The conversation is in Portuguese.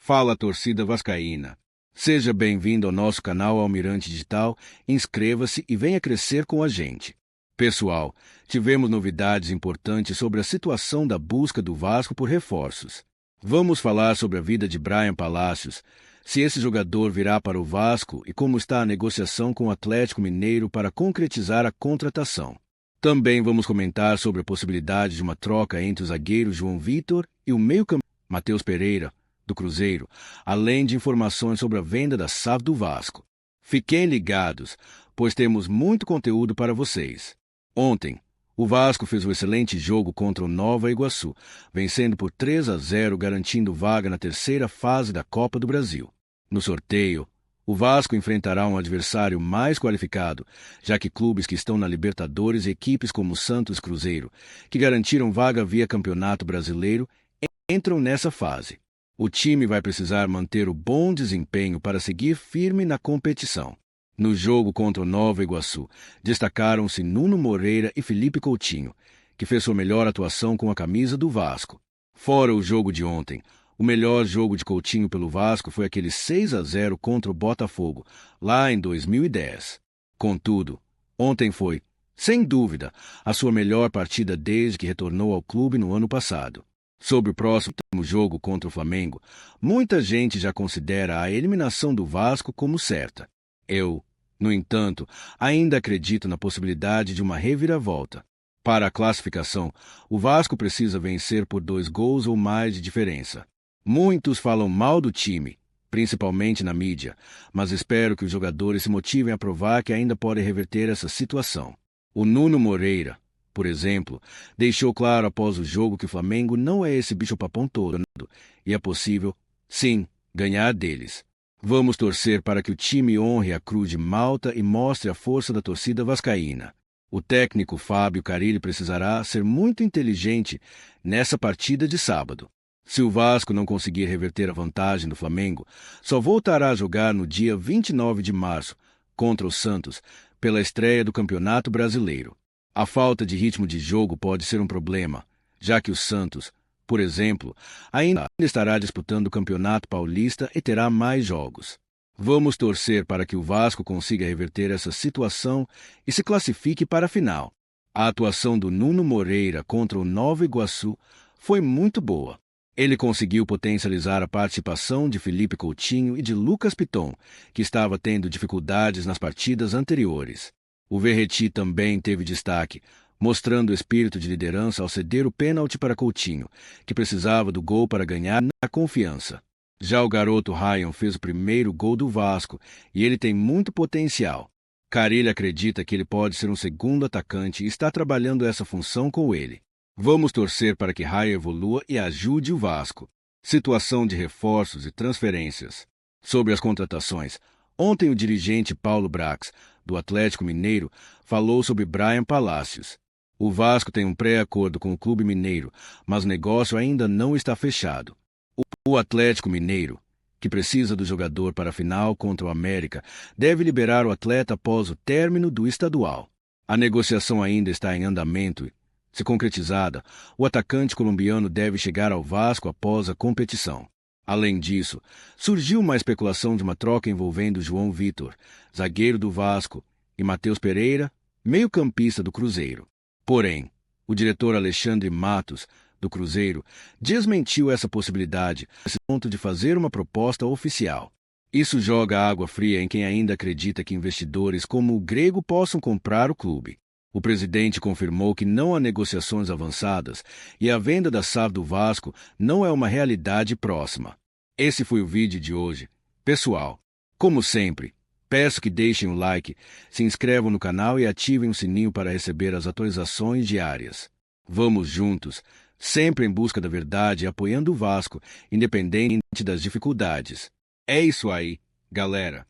Fala, torcida vascaína. Seja bem-vindo ao nosso canal Almirante Digital, inscreva-se e venha crescer com a gente. Pessoal, tivemos novidades importantes sobre a situação da busca do Vasco por reforços. Vamos falar sobre a vida de Bryan Palacios, se esse jogador virá para o Vasco e como está a negociação com o Atlético Mineiro para concretizar a contratação. Também vamos comentar sobre a possibilidade de uma troca entre o zagueiro João Vitor e o meio-campista Matheus Pereira, do Cruzeiro, além de informações sobre a venda da SAF do Vasco. Fiquem ligados, pois temos muito conteúdo para vocês. Ontem, o Vasco fez um excelente jogo contra o Nova Iguaçu, vencendo por 3-0, garantindo vaga na terceira fase da Copa do Brasil. No sorteio, o Vasco enfrentará um adversário mais qualificado, já que clubes que estão na Libertadores e equipes como o Santos e Cruzeiro, que garantiram vaga via Campeonato Brasileiro, entram nessa fase. O time vai precisar manter o bom desempenho para seguir firme na competição. No jogo contra o Nova Iguaçu, destacaram-se Nuno Moreira e Felipe Coutinho, que fez sua melhor atuação com a camisa do Vasco. Fora o jogo de ontem, o melhor jogo de Coutinho pelo Vasco foi aquele 6-0 contra o Botafogo, lá em 2010. Contudo, ontem foi, sem dúvida, a sua melhor partida desde que retornou ao clube no ano passado. Sobre o próximo jogo contra o Flamengo, muita gente já considera a eliminação do Vasco como certa. Eu, no entanto, ainda acredito na possibilidade de uma reviravolta. Para a classificação, o Vasco precisa vencer por 2 gols ou mais de diferença. Muitos falam mal do time, principalmente na mídia, mas espero que os jogadores se motivem a provar que ainda podem reverter essa situação. O Nuno Moreira, por exemplo, deixou claro após o jogo que o Flamengo não é esse bicho-papão todo e é possível, sim, ganhar deles. Vamos torcer para que o time honre a Cruz de Malta e mostre a força da torcida vascaína. O técnico Fábio Carille precisará ser muito inteligente nessa partida de sábado. Se o Vasco não conseguir reverter a vantagem do Flamengo, só voltará a jogar no dia 29 de março, contra o Santos, pela estreia do Campeonato Brasileiro. A falta de ritmo de jogo pode ser um problema, já que o Santos, por exemplo, ainda estará disputando o Campeonato Paulista e terá mais jogos. Vamos torcer para que o Vasco consiga reverter essa situação e se classifique para a final. A atuação do Nuno Moreira contra o Nova Iguaçu foi muito boa. Ele conseguiu potencializar a participação de Felipe Coutinho e de Lucas Piton, que estava tendo dificuldades nas partidas anteriores. O Verratti também teve destaque, mostrando o espírito de liderança ao ceder o pênalti para Coutinho, que precisava do gol para ganhar a confiança. Já o garoto Ryan fez o primeiro gol do Vasco e ele tem muito potencial. Carille acredita que ele pode ser um segundo atacante e está trabalhando essa função com ele. Vamos torcer para que Ryan evolua e ajude o Vasco. Situação de reforços e transferências. Sobre as contratações, ontem o dirigente Paulo Brax, do Atlético Mineiro, falou sobre Bryan Palacios. O Vasco tem um pré-acordo com o clube mineiro, mas o negócio ainda não está fechado. O Atlético Mineiro, que precisa do jogador para a final contra o América, deve liberar o atleta após o término do estadual. A negociação ainda está em andamento. Se concretizada, o atacante colombiano deve chegar ao Vasco após a competição. Além disso, surgiu uma especulação de uma troca envolvendo João Vitor, zagueiro do Vasco, e Matheus Pereira, meio-campista do Cruzeiro. Porém, o diretor Alexandre Matos, do Cruzeiro, desmentiu essa possibilidade, a ponto de fazer uma proposta oficial. Isso joga água fria em quem ainda acredita que investidores como o grego possam comprar o clube. O presidente confirmou que não há negociações avançadas e a venda da SAF do Vasco não é uma realidade próxima. Esse foi o vídeo de hoje. Pessoal, como sempre, peço que deixem um like, se inscrevam no canal e ativem o sininho para receber as atualizações diárias. Vamos juntos, sempre em busca da verdade e apoiando o Vasco, independente das dificuldades. É isso aí, galera.